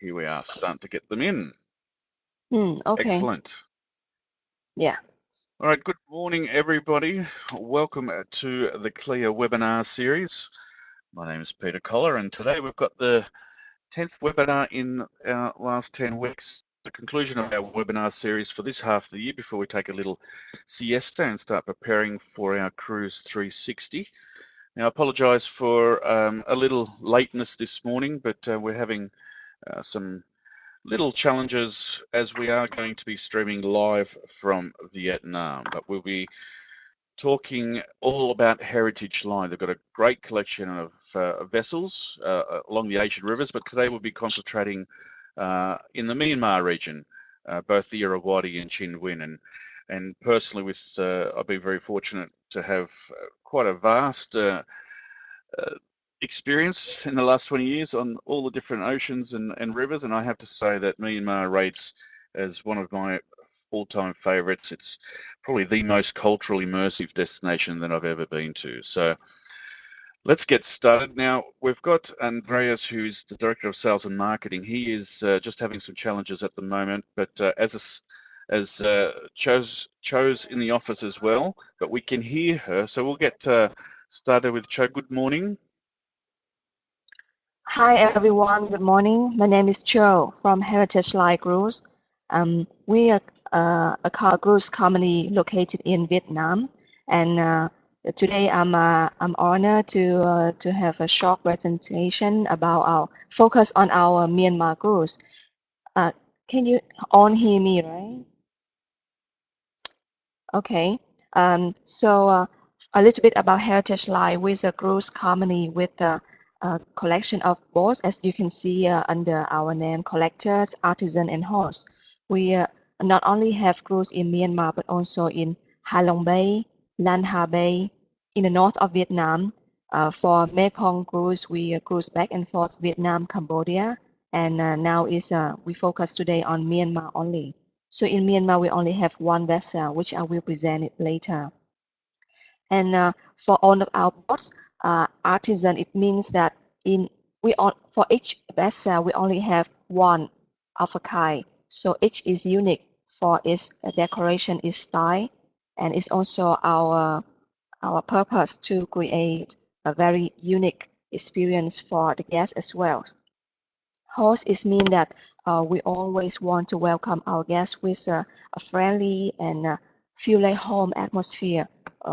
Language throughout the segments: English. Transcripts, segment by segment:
Here we are, starting to get them in. Okay. Excellent. Yeah. All right, good morning, everybody. Welcome to the CLIA webinar series. My name is Peter Collar, and today we've got the 10th webinar in our last 10 weeks, the conclusion of our webinar series for this half of the year before we take a little siesta and start preparing for our Cruise 360. Now, I apologise for a little lateness this morning, but we're having some little challenges as we are going to be streaming live from Vietnam, but we'll be talking all about Heritage Line. They've got a great collection of vessels along the Asian rivers, but today we'll be concentrating in the Myanmar region, both the Irrawaddy and Chin Win. And personally, I've been very fortunate to have quite a vast experience in the last 20 years on all the different oceans and rivers, and I have to say that Myanmar rates as one of my all-time favourites. It's probably the most culturally immersive destination that I've ever been to. So let's get started. Now, we've got Andreas, who's the Director of Sales and Marketing. He is just having some challenges at the moment, but Cho's in the office as well, but we can hear her. So we'll get started with Cho. Good morning. Hi, everyone. Good morning. My name is Cho from Heritage Line Cruise. We are a car cruise company located in Vietnam, and today I'm honored to have a short presentation about our focus on our Myanmar cruise. Can you all hear me, right? Okay. So a little bit about Heritage Line. We're a cruise company with a collection of boats, as you can see under our name, collectors, artisan, and hosts. We not only have cruise in Myanmar, but also in Ha Long Bay, Lan Ha Bay, in the north of Vietnam. For Mekong cruise, we cruise back and forth Vietnam, Cambodia, and now we focus today on Myanmar only. So in Myanmar, we only have one vessel, which I will present it later. And for all of our boats, artisan, it means that for each vessel, we only have one of a kind. So each is unique for its decoration, its style, and it's also our purpose to create a very unique experience for the guests as well. Host is mean that we always want to welcome our guests with a friendly and feel like home atmosphere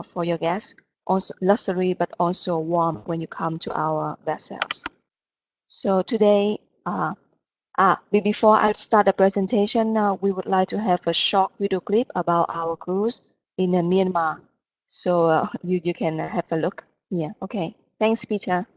for your guests. Also luxury, but also warm when you come to our vessels. So today, before I start the presentation, we would like to have a short video clip about our cruise in Myanmar. So you can have a look here. Okay, thanks, Peter.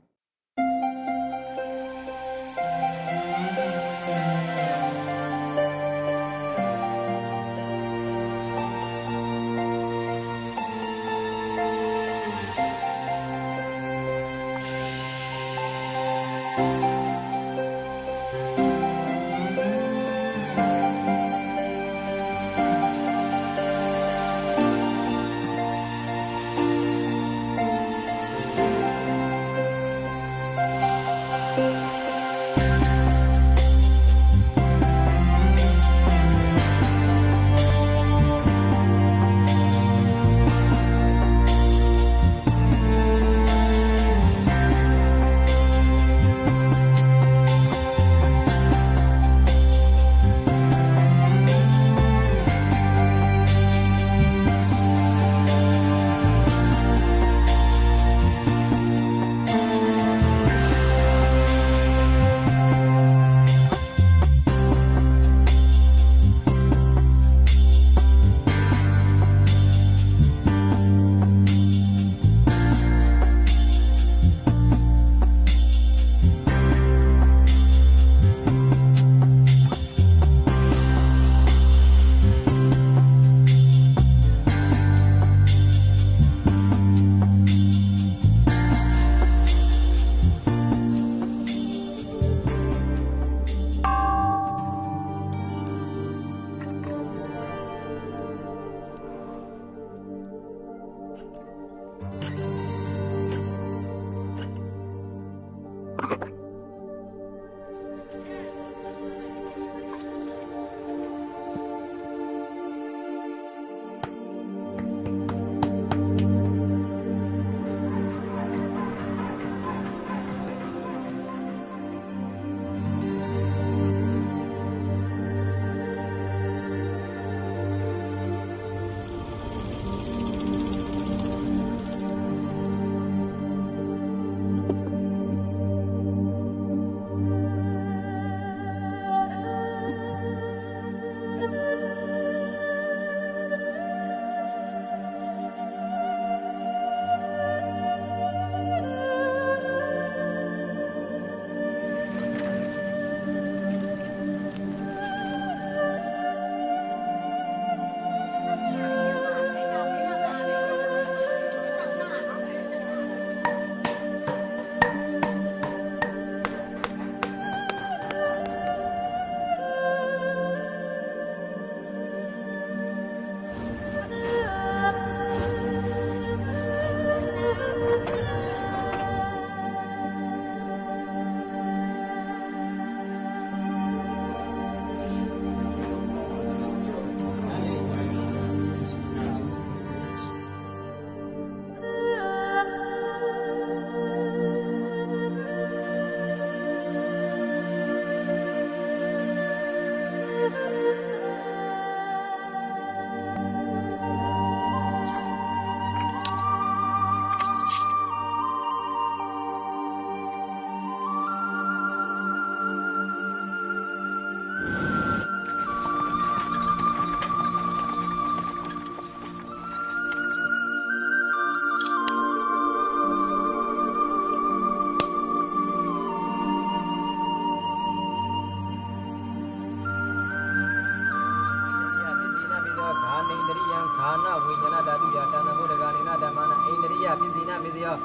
ဇိနမေတယော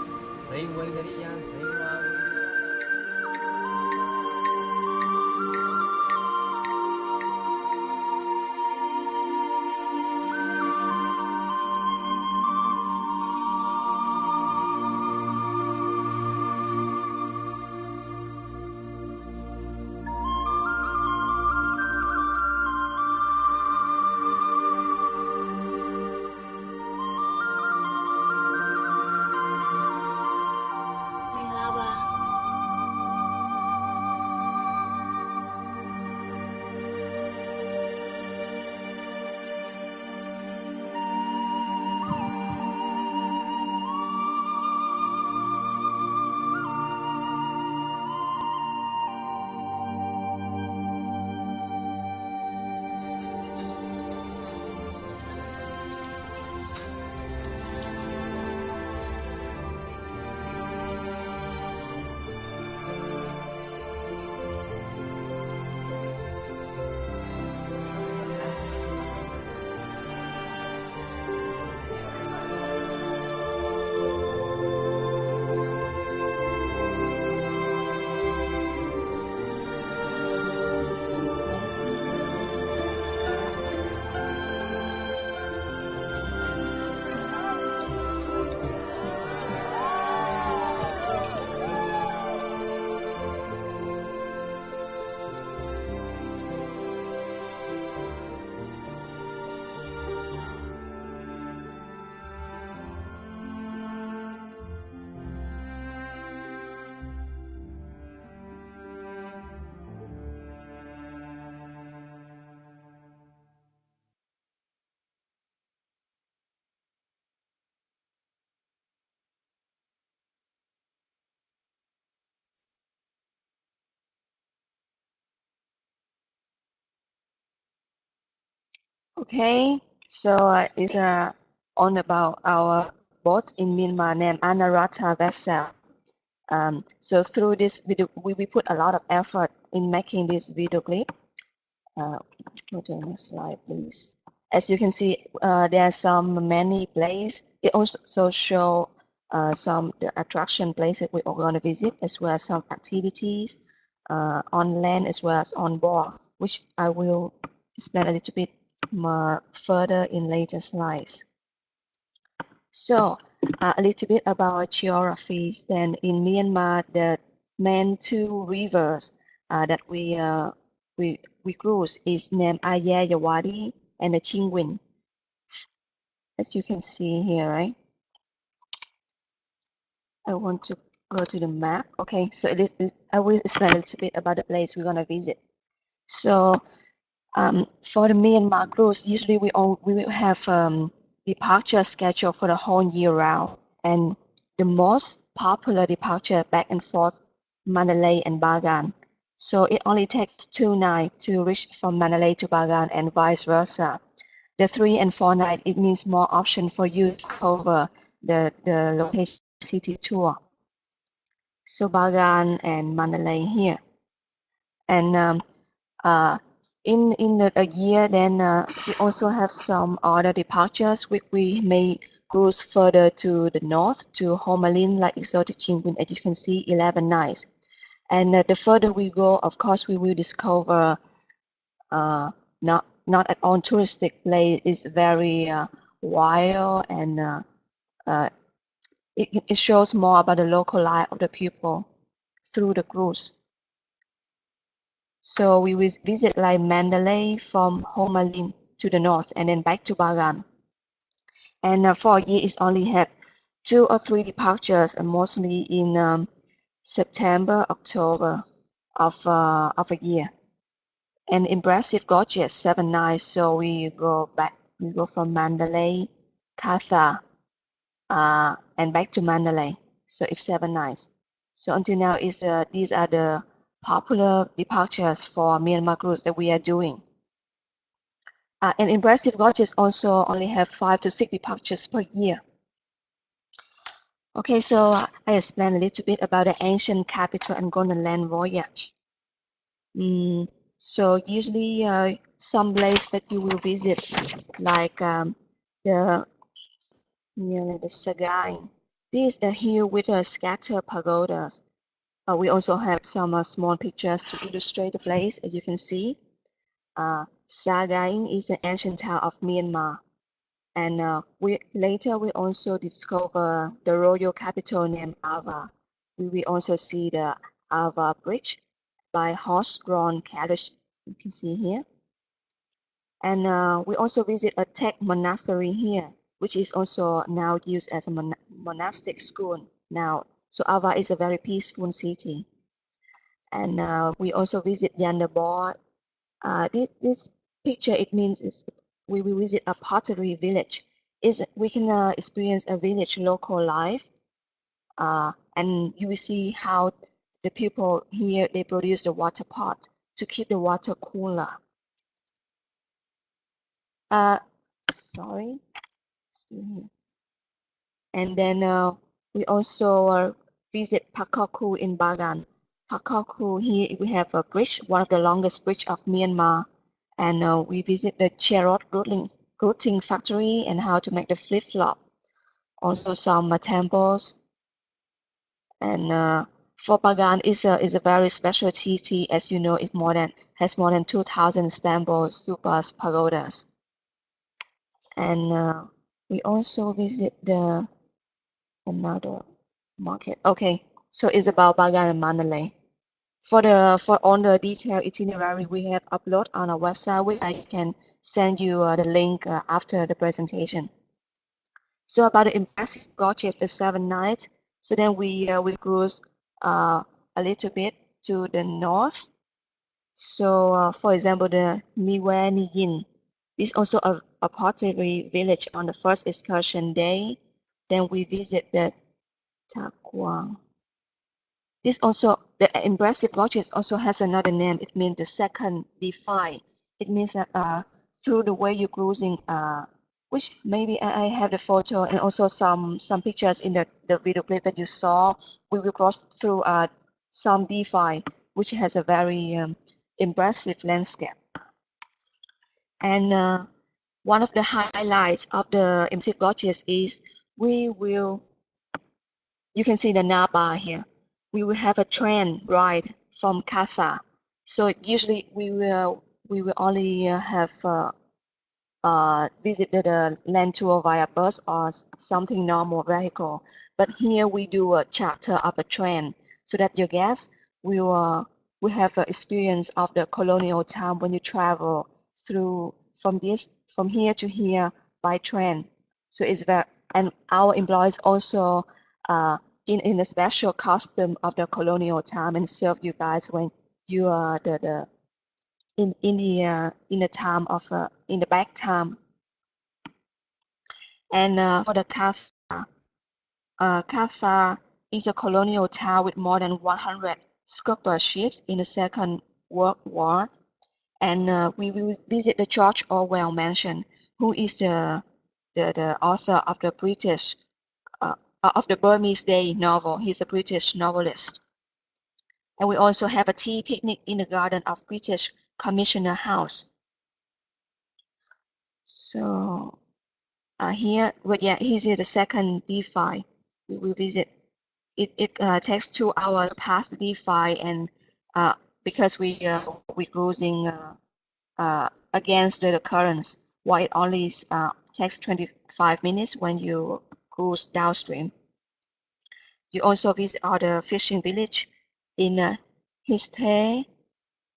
ဇိဝိန္ဒရိယံဇိဝါဝိ Okay, so it's on about our boat in Myanmar named Anarata vessel. So through this video, we put a lot of effort in making this video clip. Go to the next slide, please. As you can see, there are some many places. It also show some the attraction places we are going to visit, as well as some activities on land as well as on board, which I will explain a little bit more further in later slides. So a little bit about geography. Then in Myanmar, the main two rivers that we cruise is named Ayeyawadi and the Chingwin, as you can see here, right? I want to go to the map. Okay, so I will explain a little bit about the place we're gonna visit. So for the Myanmar cruise, usually we will have departure schedule for the whole year round, and the most popular departure back and forth Mandalay and Bagan. So it only takes 2 nights to reach from Mandalay to Bagan and vice versa. The 3 and 4 nights, it means more option for you to cover the location city tour. So Bagan and Mandalay here, and in a year, then we also have some other departures. We may cruise further to the north to Ho Chi Minh, like exotic Chinguin, as you can see, 11 nights. And the further we go, of course, we will discover not at all touristic place. It's very wild, and it shows more about the local life of the people through the cruise. So we will visit like Mandalay from Ho Chi Minh to the north and then back to Bagan. And for a year, it's only had 2 or 3 departures, and mostly in September, October of a year. And impressive gorgeous 7 nights. So we go from Mandalay, Katha, and back to Mandalay. So it's 7 nights. So until now, these are the popular departures for Myanmar cruise that we are doing. And impressive gorges also only have 5 to 6 departures per year. Okay, so I explained a little bit about the ancient capital and Golden Land voyage. So usually some place that you will visit, like the Sagaing. This is a hill with scattered pagodas. We also have some small pictures to illustrate the place. As you can see, Sagaing is an ancient town of Myanmar. And we also discover the royal capital named Ava. We will also see the Ava Bridge by horse-drawn carriage. You can see here. And we also visit a Tech monastery here, which is also now used as a monastic school now. So Ava is a very peaceful city. And we also visit Yandabor. This picture, it means we will visit a pottery village. We can experience a village local life, and you will see how the people here, they produce the water pot to keep the water cooler. Sorry, still here. And then we also visit Pakokku in Bagan. Pakokku, here we have a bridge, one of the longest bridge of Myanmar. And we visit the Cherot routing factory and how to make the flip-flop. Also some temples. And for Bagan is a very special city, as you know, it has more than 2,000 temples, stupas, pagodas. And we also visit another market. Okay, so it's about Bagan and Mandalay. For all the detailed itinerary we have uploaded on our website, which I can send you the link after the presentation. So about the impressive gorges, the 7 nights. So then we cruise a little bit to the north. So for example, the Niue Niyin is also a pottery village on the first excursion day. Then we visit the Takwang. The impressive gorges also has another name. It means the second defy. It means that through the way you're cruising, which maybe I have the photo and also some pictures in the video clip that you saw. We will cross through some defy, which has a very impressive landscape. And one of the highlights of the impressive gorges is you can see the Naba here. We will have a train ride from Kasa. So usually we will only have visited the land tour via bus or something normal vehicle. But here we do a charter of a train so that your guests will have an experience of the colonial time when you travel through from here to here by train. So it's and our employees also in a special costume of the colonial time and serve you guys when you are in the time of in the back time. And for the Kasa is a colonial town with more than 100 scuba ships in the Second World War. And we will visit the George Orwell mansion, who is the author of the British of the Burmese Day novel. He's a British novelist. And we also have a tea picnic in the garden of British Commissioner House. So here is the second DeFi. We will visit. It takes 2 hours past the DeFi, and because we cruising against the currents, while it only takes 25 minutes when you cruise downstream. You also visit other fishing village in Histe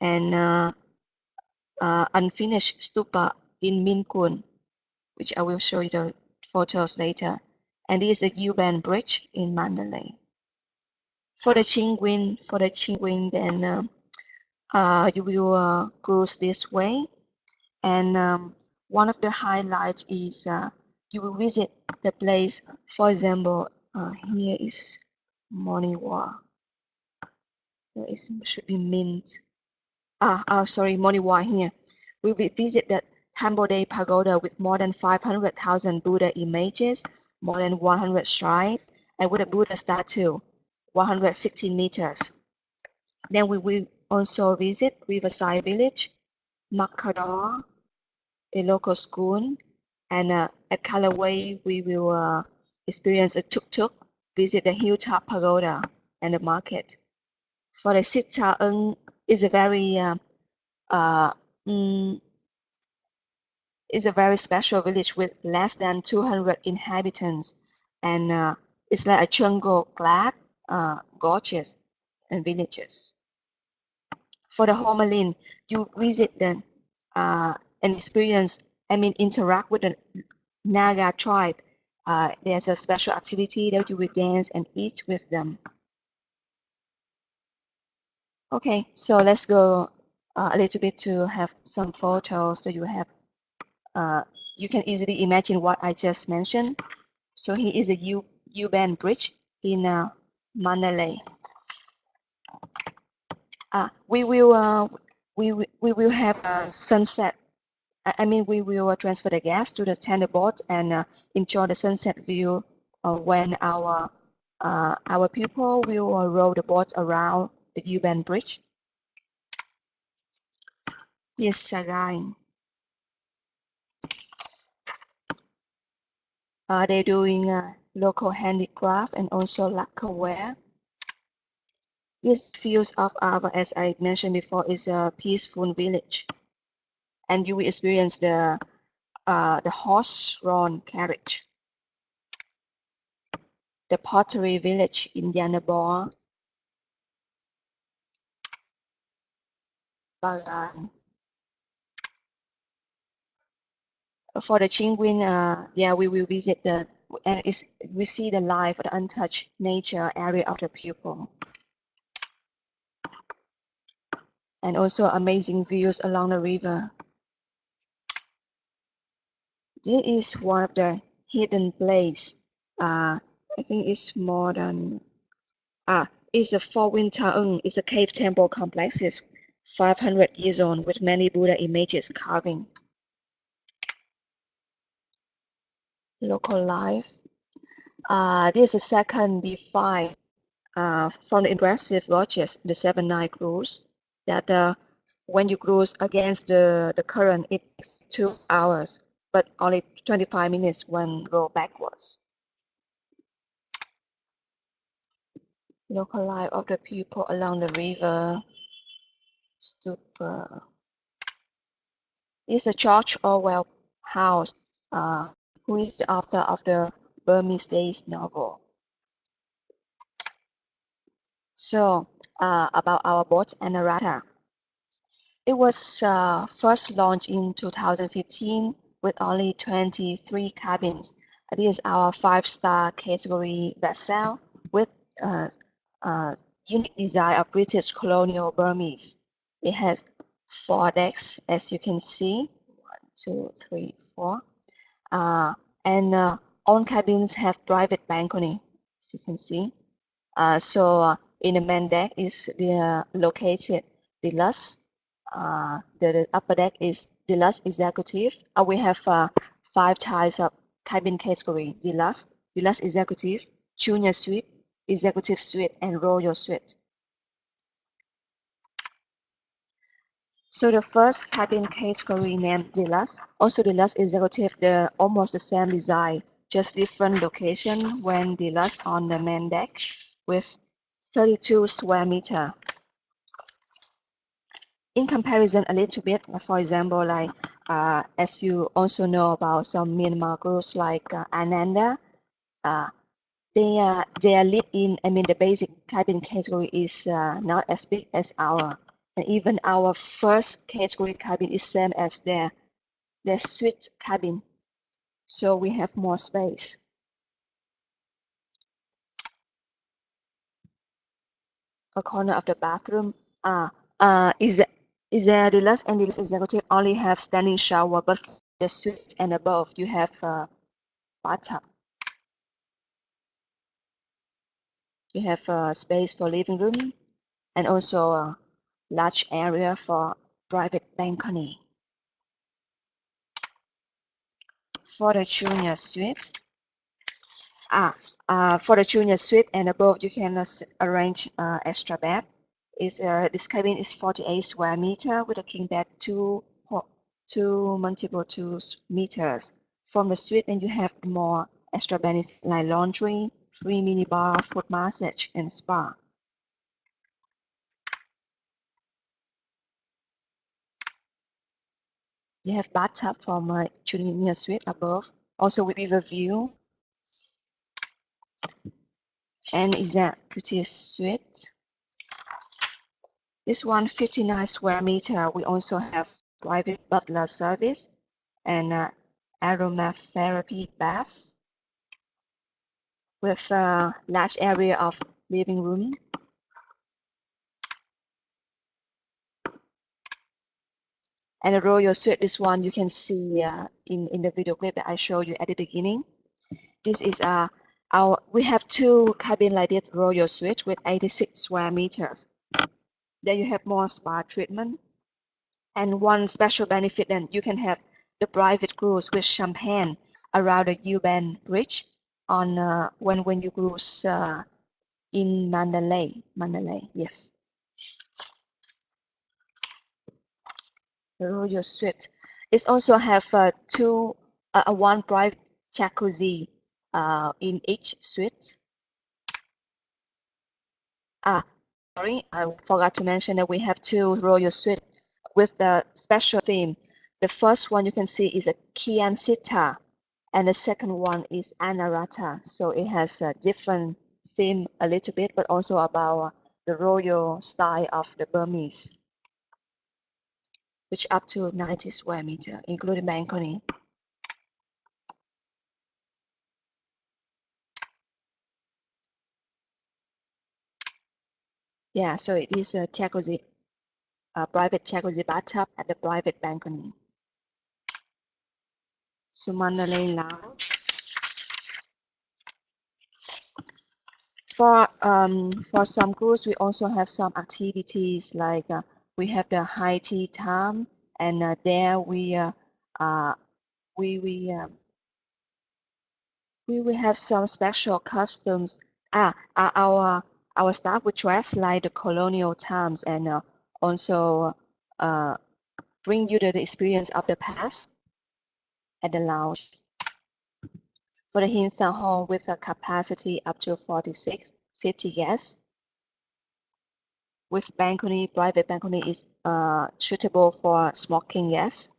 and unfinished stupa in Minkun, which I will show you the photos later. And this is the U-Band Bridge in Mandalay. For the Chingwin, then you will cruise this way. And one of the highlights is you will visit the place. For example, here is Moniwa. There should be Mint. Sorry, Moniwa here. We will visit the Tambode Pagoda with more than 500,000 Buddha images, more than 100 shrines, and with a Buddha statue, 116 meters. Then we will also visit Riverside Village, Makador, a local school, and at Kalaway we will experience a tuk-tuk visit the hilltop pagoda and the market. For the Sita Ung is a very special village with less than 200 inhabitants, and it's like a jungle glad, gorgeous, and villages. For the Homalin, you visit the and experience, interact with the Naga tribe. There's a special activity that you will dance and eat with them. Okay, so let's go a little bit to have some photos so you have you can easily imagine what I just mentioned. So here is a U-bend bridge in Mandalay. We will have a sunset. We will transfer the gas to the tender boat and enjoy the sunset view when our people will row the boat around the U-bend bridge. Here's Sagaing. They're doing local handicraft and also lacquerware. This fields of Ava, as I mentioned before, is a peaceful village, and you will experience the horse-drawn carriage. The pottery village in Yanabor, Bagan. For the Chinguin, we will visit we see the life of the untouched nature area of the pupil. And also amazing views along the river. This is one of the hidden place. I think it's more than it's a Fort Winter. It's a cave temple complex. It's 500 years old with many Buddha images carving. Local life. This is a second define from the impressive gorges, the 7-night cruise. That when you cruise against the current, it takes 2 hours, but only 25 minutes when go backwards. Local life of the people along the river. Stupa. This is a George Orwell house, who is the author of the Burmese Days novel. So about our boat Anarata. It was first launched in 2015 with only 23 cabins. This is our 5-star category vessel with unique design of British colonial Burmese. It has 4 decks, as you can see, 1, 2, 3, 4, and all cabins have private balcony, as you can see. So in the main deck is located deluxe. The upper deck is deluxe executive. We have 5 types of cabin category: deluxe, deluxe executive, junior suite, executive suite, and royal suite. So the first cabin category named deluxe, also deluxe executive, almost the same design, just different location when deluxe on the main deck with 32 square meter. In comparison a little bit, for example, like as you also know about some Myanmar groups like Ananda, they are lit in, the basic cabin category is not as big as our, and even our first category cabin is same as their suite cabin. So we have more space. A corner of the bathroom is a deluxe and deluxe executive only have standing shower, but for the suite and above you have a bathtub. You have a space for living room and also a large area for private balcony. For the junior suite, for the junior suite and above, you can arrange extra bed. This cabin is 48 square meter with a king bed 2 multiple 2 meters. From the suite, and you have more extra benefit like laundry, free minibar, foot massage, and spa. You have bathtub from a junior suite above, also with river view, and executive suite. This one 59 square meter. We also have private butler service and aromatherapy bath with a large area of living room. And the royal suite, this one you can see in the video clip that I showed you at the beginning. This is we have two cabin like this royal suite with 86 square meters. Then you have more spa treatment. And one special benefit, then you can have the private cruise with champagne around the U-Bend Bridge on when you cruise in Mandalay. Yes. The royal suite. It also have one private jacuzzi in each suite. Sorry, I forgot to mention that we have two royal suites with a special theme. The first one you can see is a Kian Sita, and the second one is Anarata. So it has a different theme a little bit, but also about the royal style of the Burmese, which up to 90 square meter, including balcony. Yeah, so it is a jacuzzi, private jacuzzi bathtub at the private balcony. So Mandalay Lounge. For some groups, we also have some activities like we have the high tea time, and there we will have some special costumes. Our staff would dress like the colonial times and also bring you the experience of the past at the lounge. For the Hinsa Hall with a capacity up to 50 guests. With balcony, private balcony is suitable for smoking guests.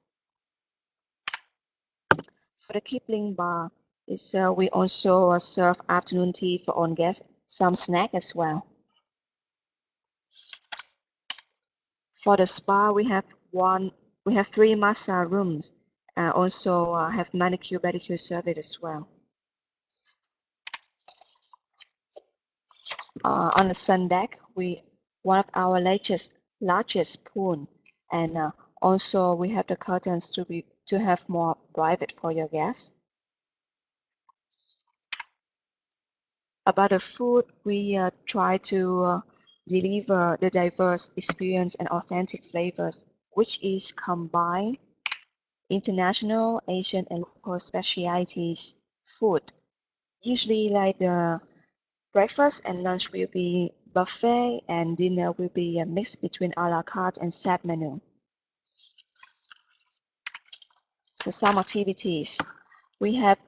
For the Kipling bar, we also serve afternoon tea for all guests, some snack as well. For the spa, we have three massage rooms. Also have manicure pedicure service as well. On the sun deck, one of our largest pool, and also we have the curtains to have more private for your guests. About the food, we try to deliver the diverse experience and authentic flavors, which is combine international, Asian, and local specialties food. Usually, like the breakfast and lunch will be buffet, and dinner will be a mix between a la carte and set menu. So some activities. We have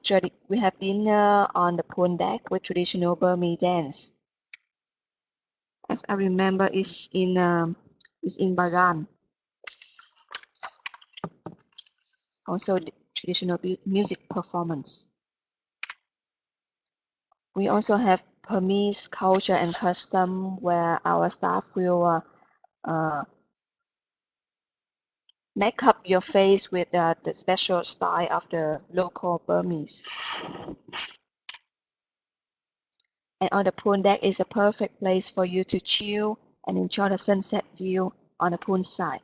dinner on the pool deck with traditional Burmese dance. As I remember, is in Bagan. Also, the traditional music performance. We also have Burmese culture and custom, where our staff will make up your face with the special style of the local Burmese. And on the pool deck is a perfect place for you to chill and enjoy the sunset view on the pool side.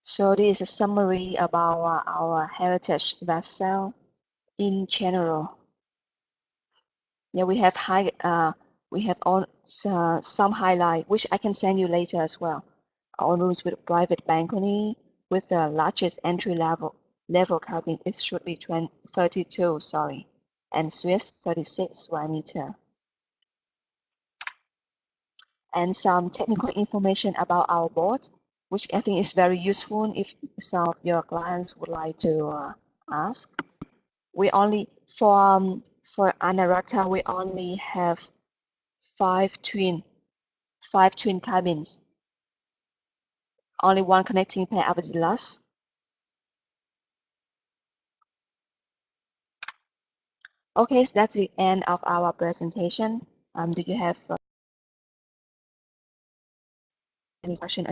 So this is a summary about our heritage vessel in general. Yeah, we have some highlight, which I can send you later as well. All rooms with private balcony with the largest entry level cabin. It should be 32, sorry, and suite 36 square meter. And some technical information about our boat, which I think is very useful if some of your clients would like to ask. We only For Anarata, we only have five twin cabins. Only one connecting pair up with the last. Okay, so that's the end of our presentation. Do you have any question?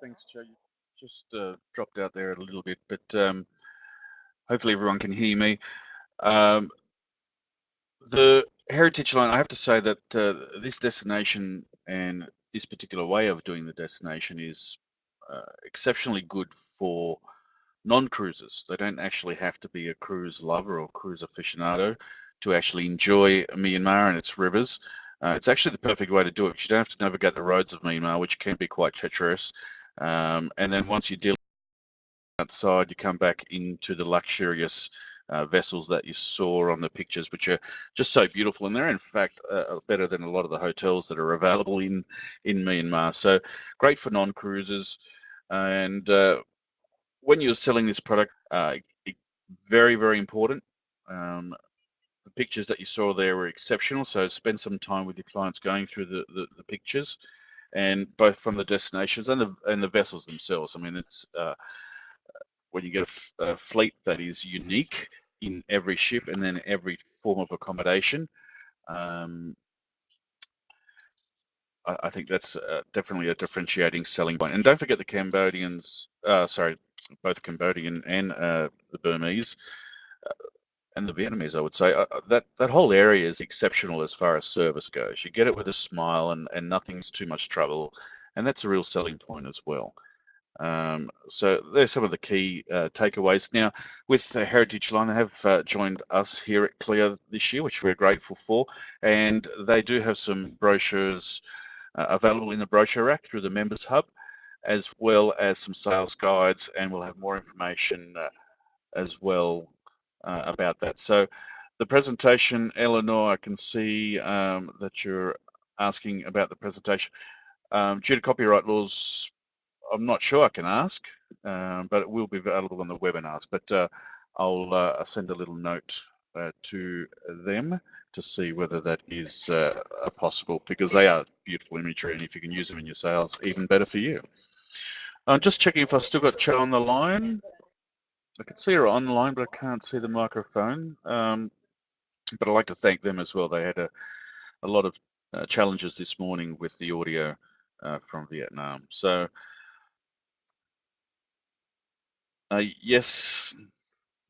Thanks, Joe. You just dropped out there a little bit, but hopefully everyone can hear me. The Heritage Line, I have to say that this destination and this particular way of doing the destination is exceptionally good for non-cruisers. They don't actually have to be a cruise lover or cruise aficionado to actually enjoy Myanmar and its rivers. It's actually the perfect way to do it because you don't have to navigate the roads of Myanmar, which can be quite treacherous. And then once you deal outside, you come back into the luxurious vessels that you saw on the pictures, which are just so beautiful. And they're in fact better than a lot of the hotels that are available in Myanmar. So great for non-cruisers. And when you're selling this product, very, very important. The pictures that you saw there were exceptional. So spend some time with your clients going through the pictures, and both from the destinations and the vessels themselves. I mean, it's when you get a fleet that is unique in every ship and then every form of accommodation. I think that's definitely a differentiating selling point. And don't forget the Cambodians, sorry, both Cambodian and the Burmese and the Vietnamese, I would say. That whole area is exceptional as far as service goes. You get it with a smile and nothing's too much trouble. And that's a real selling point as well. So there's some of the key takeaways. Now, with the Heritage Line, they have joined us here at CLIA this year, which we're grateful for. And they do have some brochures available in the brochure rack through the Members Hub, as well as some sales guides, and we'll have more information as well about that. So the presentation, Eleanor, I can see that you're asking about the presentation. Due to copyright laws, I'm not sure I can ask, but it will be available on the webinars. But I'll send a little note to them to see whether that is possible, because they are beautiful imagery, and if you can use them in your sales, even better for you. I'm just checking if I've still got Cho on the line. I can see her online, but I can't see the microphone. But I'd like to thank them as well. They had a lot of challenges this morning with the audio from Vietnam. So yes,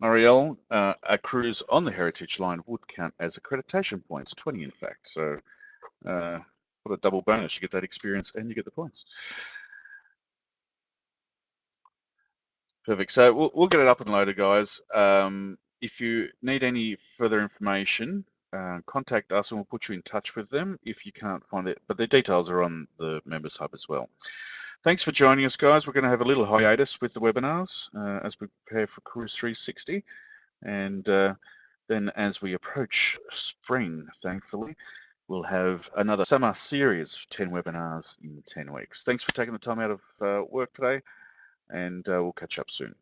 Marielle, a cruise on the Heritage Line would count as accreditation points, 20 in fact. So what a double bonus. You get that experience and you get the points. Perfect. So we'll get it up and loaded, guys. If you need any further information, contact us and we'll put you in touch with them if you can't find it. But the details are on the Members Hub as well. Thanks for joining us, guys. We're going to have a little hiatus with the webinars as we prepare for Cruise 360. And then as we approach spring, thankfully, we'll have another summer series of 10 webinars in 10 weeks. Thanks for taking the time out of work today, and we'll catch up soon.